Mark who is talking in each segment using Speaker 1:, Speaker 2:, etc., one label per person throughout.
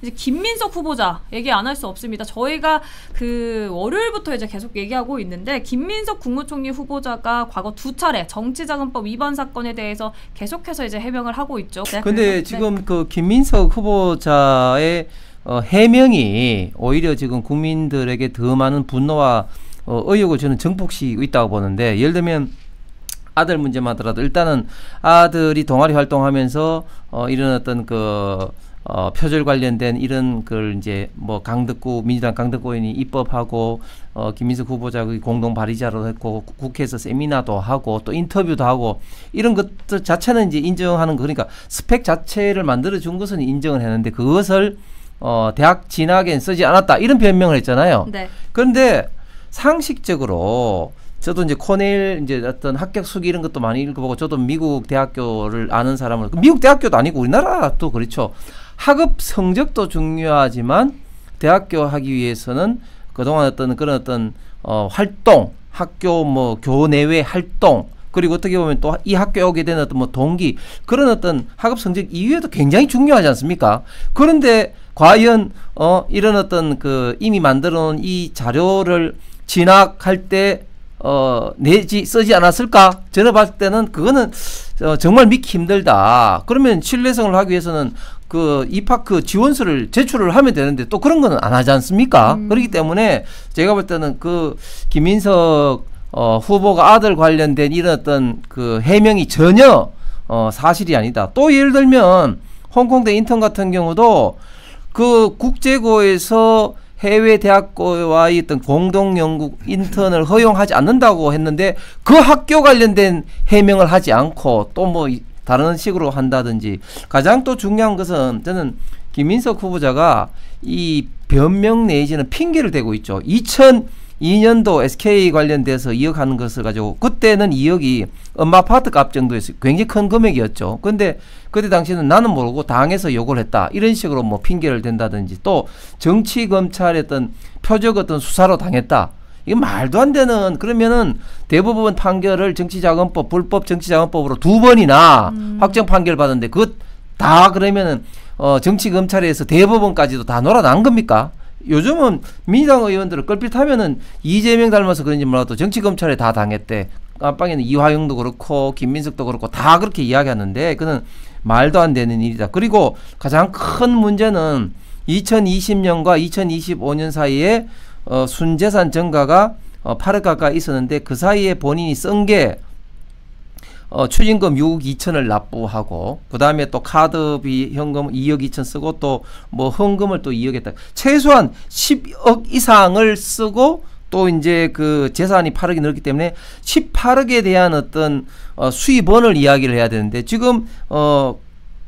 Speaker 1: 이제 김민석 후보자 얘기 안 할 수 없습니다. 저희가 그 월요일부터 이제 계속 얘기하고 있는데 김민석 국무총리 후보자가 과거 2차례 정치자금법 위반 사건에 대해서 계속해서 이제 해명을 하고 있죠. 네,
Speaker 2: 근데 지금 그 김민석 후보자의 해명이 오히려 지금 국민들에게 더 많은 분노와 의혹을 저는 증폭시키고 있다고 보는데, 예를 들면 아들 문제만 하더라도 일단은 아들이 동아리 활동하면서 이런 어떤 그 표절 관련된 이런 걸 이제 뭐 강덕구 민주당 강덕구의원이 입법하고 김민석 후보자 공동 발의자로 했고 국회에서 세미나도 하고 또 인터뷰도 하고 이런 것들 자체는 이제 인정하는 거, 그러니까 스펙 자체를 만들어 준 것은 인정을 했는데 그것을 대학 진학엔 쓰지 않았다 이런 변명을 했잖아요.
Speaker 1: 네.
Speaker 2: 그런데 상식적으로 저도 이제 코넬 이제 어떤 합격 수기 이런 것도 많이 읽어보고, 저도 미국 대학교를 아는 사람을, 미국 대학교도 아니고 우리나라도 그렇죠. 학업 성적도 중요하지만 대학교 하기 위해서는 그동안 어떤 그런 어떤 활동, 학교 뭐 교내외 활동, 그리고 어떻게 보면 또 이 학교에 오게 되는 어떤 뭐 동기, 그런 어떤 학업 성적 이외에도 굉장히 중요하지 않습니까? 그런데 과연 이런 어떤 그 이미 만들어 놓은 이 자료를 진학할 때 내지 쓰지 않았을까? 저는 봤을 때는 그거는 정말 믿기 힘들다. 그러면 신뢰성을 하기 위해서는 그 입학 그 지원서를 제출을 하면 되는데 또 그런 거는 안 하지 않습니까? 그렇기 때문에 제가 볼 때는 그 김민석 후보가 아들 관련된 이런 어떤 그 해명이 전혀 사실이 아니다. 또 예를 들면 홍콩대 인턴 같은 경우도 그 국제고에서 해외 대학교와의 어떤 공동 연구 인턴을 허용하지 않는다고 했는데 그 학교 관련된 해명을 하지 않고 또 뭐 다른 식으로 한다든지, 가장 또 중요한 것은 저는 김민석 후보자가 이 변명 내지는 핑계를 대고 있죠. 2002년도 SK 관련돼서 2억 하는 것을 가지고, 그때는 2억이 엄마 아파트 값 정도에서 굉장히 큰 금액이었죠. 근데 그때 당시에는 나는 모르고 당에서 요구를 했다 이런 식으로 뭐 핑계를 댄다든지, 또 정치 검찰의 어떤 표적 어떤 수사로 당했다, 이거 말도 안 되는, 그러면은 대법원 판결을 정치자금법 불법 정치자금법으로 2번이나 확정 판결 받았는데 그것 다 그러면은 정치 검찰에서 대법원까지도 다 놀아난 겁니까? 요즘은 민주당 의원들을 껄핏하면은 이재명 닮아서 그런지 몰라도 정치 검찰에 다 당했대. 깜빵에는 이화영도 그렇고 김민석도 그렇고 다 그렇게 이야기하는데 그는 말도 안 되는 일이다. 그리고 가장 큰 문제는 2020년과 2025년 사이에 순재산 증가가 8억 가까이 있었는데 그 사이에 본인이 쓴 게 추징금 6억 2천을 납부하고, 그 다음에 또 카드비 현금 2억 2천 쓰고 또 뭐 헌금을 또 2억 했다. 최소한 10억 이상을 쓰고 또 이제 그 재산이 8억이 늘었기 때문에 18억에 대한 어떤 수입원을 이야기를 해야 되는데, 지금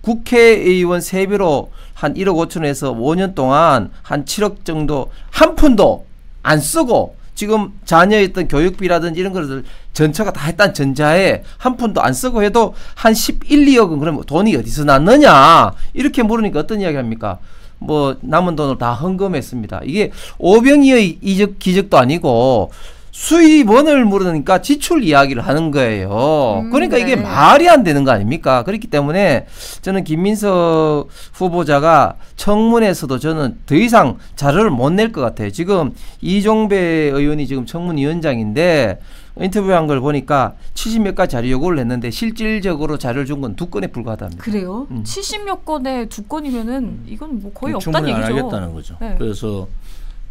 Speaker 2: 국회의원 세비로 한 1억 5천에서 5년 동안 한 7억 정도 한 푼도 안 쓰고 지금 자녀의 어떤 교육비라든지 이런 것을 전처가 다 했단 전자에 한 푼도 안 쓰고 해도 한 11, 2억은 그럼 돈이 어디서 났느냐 이렇게 물으니까 어떤 이야기 합니까? 뭐 남은 돈을 다 헌금했습니다. 이게 오병이의 기적도 아니고 수입원을 물으니까 지출 이야기를 하는 거예요. 그러니까 이게 말이 안 되는 거 아닙니까? 그렇기 때문에 저는 김민석 후보자가 청문회에서도 저는 더 이상 자료를 못 낼 것 같아요. 지금 이종배 의원이 지금 청문위원장인데 인터뷰한 걸 보니까 70몇 가지 자료 요구를 했는데 실질적으로 자료를 준 건 2건에 불과하답니다.
Speaker 1: 그래요? 70몇 건에 2건이면은 이건 뭐 거의 없다는
Speaker 3: 충분히
Speaker 1: 얘기죠.
Speaker 3: 안 하겠다는 거죠.
Speaker 1: 네.
Speaker 3: 그래서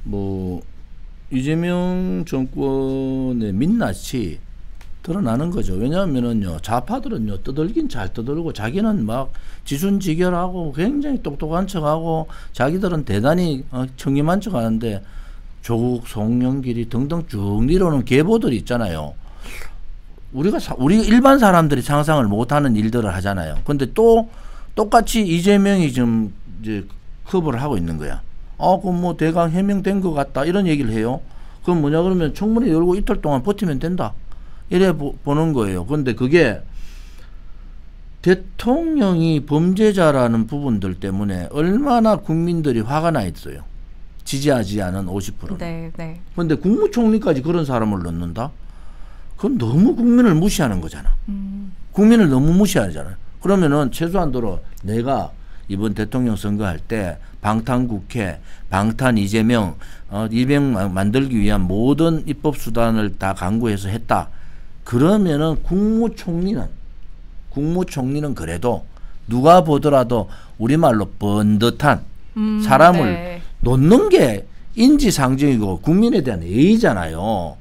Speaker 3: 뭐 이재명 정권의 민낯이 드러나는 거죠. 왜냐하면은요, 좌파들은요 떠들긴 잘 떠들고 자기는 막 지순지결하고 굉장히 똑똑한 척하고 자기들은 대단히 청렴한 척하는데 조국, 송영길이 등등 쭉 내려오는 계보들이 있잖아요. 우리가 일반 사람들이 상상을 못하는 일들을 하잖아요. 근데 또 똑같이 이재명이 좀 이제 커버를 하고 있는 거야. 그럼 뭐 대강 해명된 것 같다 이런 얘기를 해요. 그럼 뭐냐 그러면 청문회 열고 이틀 동안 버티면 된다 이래 보는 거예요. 그런데 그게 대통령이 범죄자라는 부분들 때문에 얼마나 국민들이 화가 나 있어요. 지지하지 않은 50%는.
Speaker 1: 네, 네.
Speaker 3: 그런데 국무총리까지 그런 사람을 넣는다? 그건 너무 국민을 무시하는 거잖아. 국민을 너무 무시하잖아요. 그러면은 최소한도로 내가 이번 대통령 선거할 때 방탄국회, 방탄 이재명, 이재명 만들기 위한 모든 입법 수단을 다 강구해서 했다. 그러면은 국무총리는 그래도 누가 보더라도 우리말로 번듯한 사람을
Speaker 1: 네.
Speaker 3: 놓는 게 인지상정이고 국민에 대한 예의잖아요.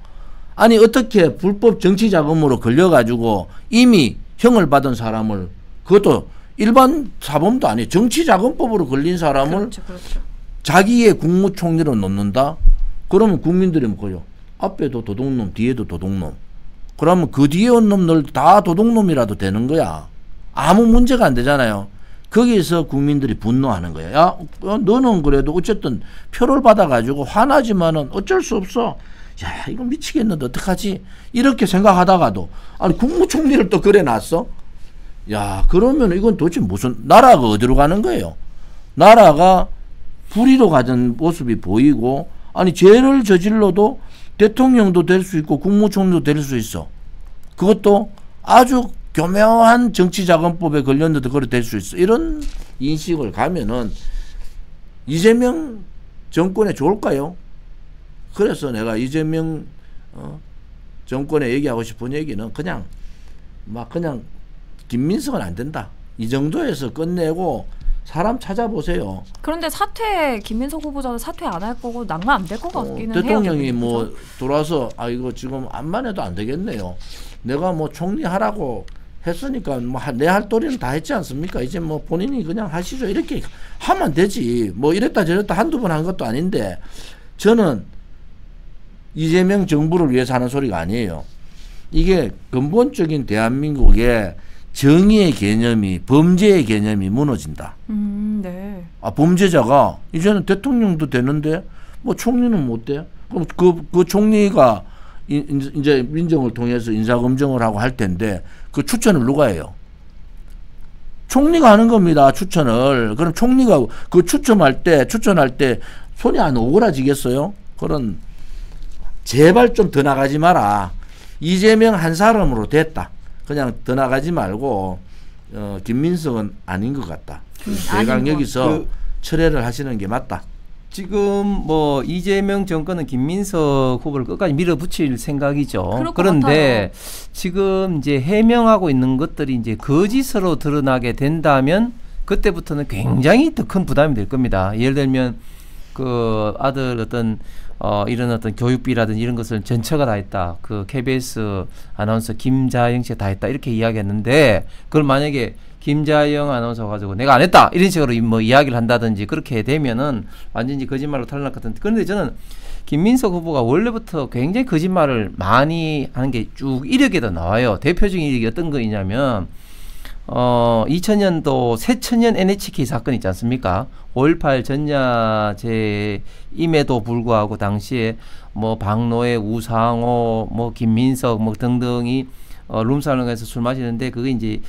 Speaker 3: 아니 어떻게 불법 정치자금으로 걸려가지고 이미 형을 받은 사람을, 그것도 일반 사범도 아니에요. 정치자금법으로 걸린 사람을
Speaker 1: 그렇죠, 그렇죠.
Speaker 3: 자기의 국무총리로 놓는다? 그러면 국민들이 뭐요? 앞에도 도둑놈, 뒤에도 도둑놈. 그러면 그 뒤에 온 놈들 다 도둑놈이라도 되는 거야. 아무 문제가 안 되잖아요. 거기에서 국민들이 분노하는 거야. 야, 너는 그래도 어쨌든 표를 받아가지고 화나지만은 어쩔 수 없어. 야, 이거 미치겠는데 어떡하지? 이렇게 생각하다가도 아니 국무총리를 또 그래 놨어? 야, 그러면 이건 도대체 무슨 나라가 어디로 가는 거예요? 나라가 불의로 가는 모습이 보이고, 아니 죄를 저질러도 대통령도 될 수 있고 국무총리도 될 수 있어. 그것도 아주 교묘한 정치자금법에 걸렸는데 그래 될 수 있어. 이런 인식을 가면은 이재명 정권에 좋을까요? 그래서 내가 이재명 정권에 얘기하고 싶은 얘기는 그냥 김민석은 안 된다. 이 정도에서 끝내고 사람 찾아보세요.
Speaker 1: 그런데 김민석 후보자도 사퇴 안 할 거고 난감 안 될 것 같기는 해요.
Speaker 3: 대통령이 뭐 돌아서 이거 지금 암만 해도 안 되겠네요. 내가 뭐 총리 하라고 했으니까 뭐 내 할 도리는 다 했지 않습니까? 이제 뭐 본인이 그냥 하시죠. 이렇게 하면 되지. 뭐 이랬다 저랬다 한두 번 한 것도 아닌데, 저는 이재명 정부를 위해서 하는 소리가 아니에요. 이게 근본적인 대한민국의 정의의 개념이, 범죄의 개념이 무너진다.
Speaker 1: 네.
Speaker 3: 범죄자가 이제는 대통령도 되는데 뭐 총리는 못 돼? 그럼 그 총리가 이제 민정을 통해서 인사검증을 하고 할 텐데 그 추천을 누가 해요? 총리가 하는 겁니다. 추천을. 그럼 총리가 그 추천할 때 손이 안 오그라지겠어요? 그런, 제발 좀 더 나가지 마라. 이재명 한 사람으로 됐다. 그냥 더 나가지 말고 김민석은 아닌 것 같다. 대강 여기서 철회를 하시는 게 맞다.
Speaker 2: 지금 뭐 이재명 정권은 김민석 후보를 끝까지 밀어붙일 생각이죠. 그런데 지금 이제 해명하고 있는 것들이 이제 거짓으로 드러나게 된다면 그때부터는 굉장히 더 큰 부담이 될 겁니다. 예를 들면 그 아들 이런 어떤 교육비라든지 이런 것을 전처가 다 했다. 그 KBS 아나운서 김자영 씨가 다 했다. 이렇게 이야기했는데 그걸 만약에 김자영 아나운서 가지고 내가 안 했다 이런 식으로 뭐 이야기를 한다든지 그렇게 되면은 완전히 거짓말로 탈날 것 같은데, 그런데 저는 김민석 후보가 원래부터 굉장히 거짓말을 많이 하는 게 쭉 이력에도 나와요. 대표적인 이력이 어떤 거이냐면 2000년도 새천년 NHK 사건 있지 않습니까? 5.18 전야제임에도 불구하고 당시에 뭐 박노해, 우상호, 뭐 김민석 뭐 등등이 룸살롱에서 술 마시는데 그게 이제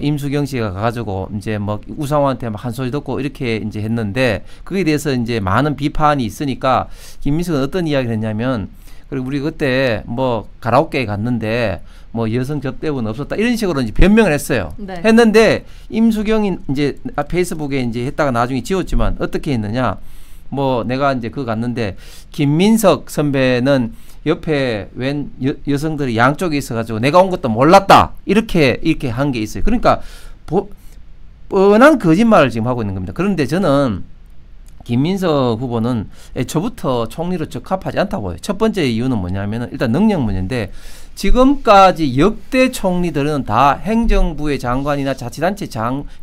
Speaker 2: 임수경 씨가 가가지고 이제 뭐 우상호한테 막 한 소리 듣고 이렇게 이제 했는데, 그에 대해서 이제 많은 비판이 있으니까 김민석은 어떤 이야기를 했냐면, 그리고 우리 그때 뭐 가라오케에 갔는데 뭐 여성 접대부는 없었다 이런 식으로 이제 변명을 했어요.
Speaker 1: 네.
Speaker 2: 했는데 임수경이 이제 페이스북에 이제 했다가 나중에 지웠지만 어떻게 했느냐, 뭐 내가 이제 그거 갔는데 김민석 선배는 옆에 웬 여성들이 양쪽에 있어가지고 내가 온 것도 몰랐다 이렇게 한 게 있어요. 그러니까 뻔한 거짓말을 지금 하고 있는 겁니다. 그런데 저는 김민석 후보는 애초부터 총리로 적합하지 않다고 봐요. 첫 번째 이유는 뭐냐면은 일단 능력 문제인데, 지금까지 역대 총리들은 다 행정부의 장관이나 자치단체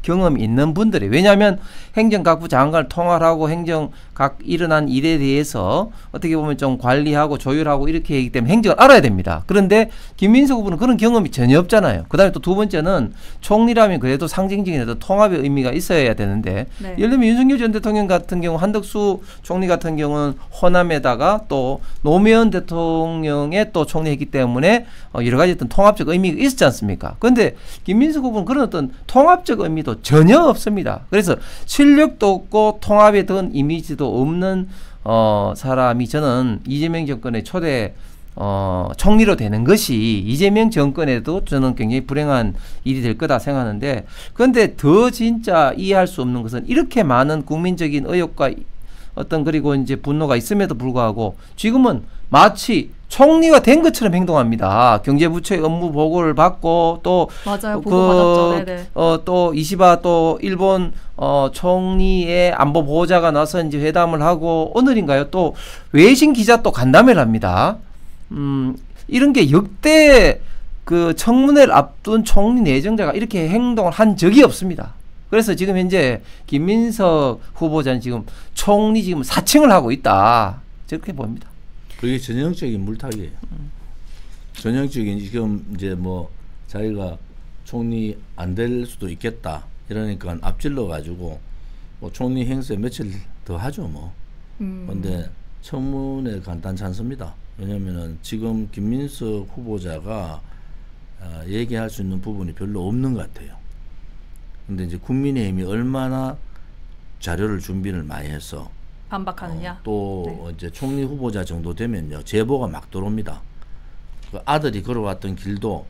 Speaker 2: 경험이 있는 분들이에요. 왜냐하면 행정각부 장관을 통할하고 행정각 일어난 일에 대해서 어떻게 보면 좀 관리하고 조율하고 이렇게 하기 때문에 행정을 알아야 됩니다. 그런데 김민석 후보는 그런 경험이 전혀 없잖아요. 그 다음에 또 두 번째는 총리라면 그래도 상징적인 어떤 통합의 의미가 있어야 되는데,
Speaker 1: 네.
Speaker 2: 예를 들면 윤석열 전 대통령 같은 경우, 한덕수 총리 같은 경우는 호남에다가 또 노무현 대통령의 또 총리했기 때문에 여러 가지 어떤 통합적 의미가 있었지 않습니까? 그런데 김민석 후보는 그런 어떤 통합적 의미도 전혀 없습니다. 그래서 실력도 없고 통합에 든 이미지도 없는 사람이 저는 이재명 정권의 초대 총리로 되는 것이 이재명 정권에도 저는 굉장히 불행한 일이 될 거다 생각하는데, 그런데 더 진짜 이해할 수 없는 것은 이렇게 많은 국민적인 의혹과 그리고 이제 분노가 있음에도 불구하고 지금은 마치 총리가 된 것처럼 행동합니다. 경제부처의 업무 보고를 받고 또
Speaker 1: 맞아요. 보고 받았죠. 네네.
Speaker 2: 또 이시바 또 일본 총리의 안보 보호자가 나서 이제 회담을 하고 오늘인가요? 또 외신 기자 또 간담회를 합니다. 이런 게 역대 그 청문회를 앞둔 총리 내정자가 이렇게 행동을 한 적이 없습니다. 그래서 지금 현재 김민석 후보자는 지금 총리 지금 사칭을 하고 있다. 저렇게 보입니다.
Speaker 3: 그게 전형적인 물타기예요. 전형적인 지금 이제 뭐 자기가 총리 안 될 수도 있겠다 이러니까 앞질러 가지고 뭐 총리 행세 며칠 더 하죠 뭐. 근데 청문회 간단치 않습니다. 왜냐면은 지금 김민석 후보자가 얘기할 수 있는 부분이 별로 없는 것 같아요. 근데 이제 국민의힘이 얼마나 자료를 준비를 많이 해서
Speaker 1: 반박하느냐.
Speaker 3: 또 네. 이제 총리 후보자 정도 되면요 제보가 막 들어옵니다. 그 아들이 걸어왔던 길도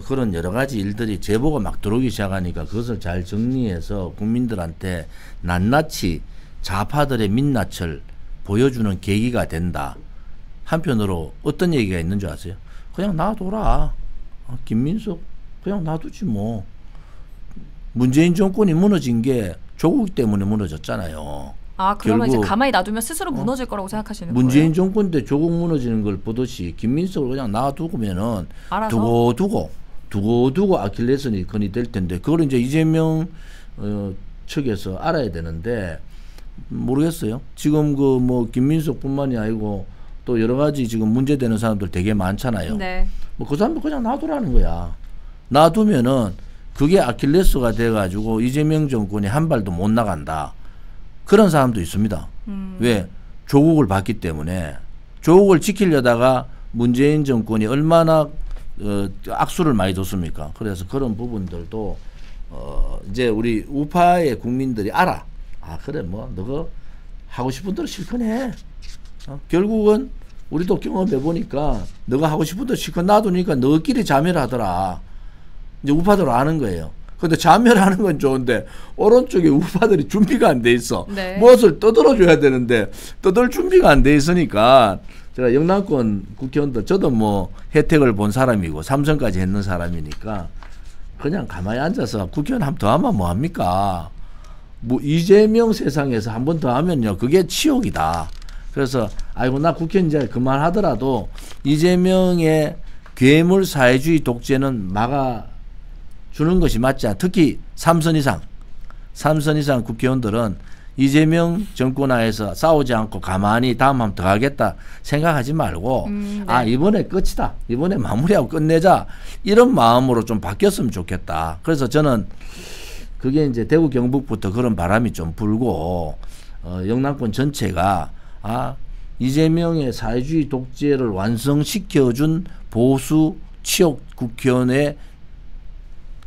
Speaker 3: 그런 여러 가지 일들이 제보가 막 들어오기 시작하니까 그것을 잘 정리해서 국민들한테 낱낱이 좌파들의 민낯을 보여주는 계기가 된다. 한편으로 어떤 얘기가 있는 줄 아세요? 그냥 놔둬라. 김민석 그냥 놔두지 뭐. 문재인 정권이 무너진 게 조국 때문에 무너졌잖아요.
Speaker 1: 그러면 이제 가만히 놔두면 스스로 무너질 거라고 생각하시는
Speaker 3: 문재인
Speaker 1: 거예요?
Speaker 3: 정권 때 조국 무너지는 걸 보듯이 김민석을 그냥 놔두면은 두고두고 아킬레스건이 될 텐데 그걸 이제 이재명 측에서 알아야 되는데 모르겠어요. 지금 그 뭐 김민석뿐만이 아니고 또 여러 가지 지금 문제되는 사람들 되게 많잖아요.
Speaker 1: 네.
Speaker 3: 뭐 그 사람들 그냥 놔두라는 거야. 놔두면은 그게 아킬레스가 돼가지고 이재명 정권이 한 발도 못 나간다. 그런 사람도 있습니다. 왜? 조국을 봤기 때문에. 조국을 지키려다가 문재인 정권이 얼마나 악수를 많이 뒀습니까? 그래서 그런 부분들도 이제 우리 우파의 국민들이 알아. 그래 뭐 너가 하고 싶은 대로 실컷 해. 결국은 우리도 경험해 보니까 너가 하고 싶은 대로 실컷 놔두니까 너끼리 자멸을 하더라. 이제 우파들 아는 거예요. 근데 자멸하는 건 좋은데 오른쪽에 우파들이 준비가 안 돼 있어.
Speaker 1: 네.
Speaker 3: 무엇을 떠들어줘야 되는데 떠들 준비가 안 돼 있으니까 제가 영남권 국회의원들 저도 뭐 혜택을 본 사람이고 삼선까지 했는 사람이니까 그냥 가만히 앉아서 국회의원 한 번 더 하면 뭐합니까? 뭐 이재명 세상에서 한 번 더 하면요 그게 치욕이다. 그래서 아이고 나 국회의원 이제 그만하더라도 이재명의 괴물 사회주의 독재는 막아주는 것이 맞지 않아. 특히 3선 이상 국회의원들은 이재명 정권 하에서 싸우지 않고 가만히 다음 한 번 더 하겠다 생각하지 말고
Speaker 1: 네.
Speaker 3: 이번에 끝이다. 이번에 마무리하고 끝내자. 이런 마음으로 좀 바뀌었으면 좋겠다. 그래서 저는 그게 이제 대구 경북부터 그런 바람이 좀 불고 영남권 전체가 이재명의 사회주의 독재를 완성시켜준 보수 치욕 국회의원의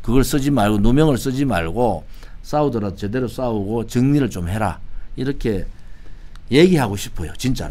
Speaker 3: 그걸 쓰지 말고 누명을 쓰지 말고 싸우더라도 제대로 싸우고 정리를 좀 해라. 이렇게 얘기하고 싶어요. 진짜로.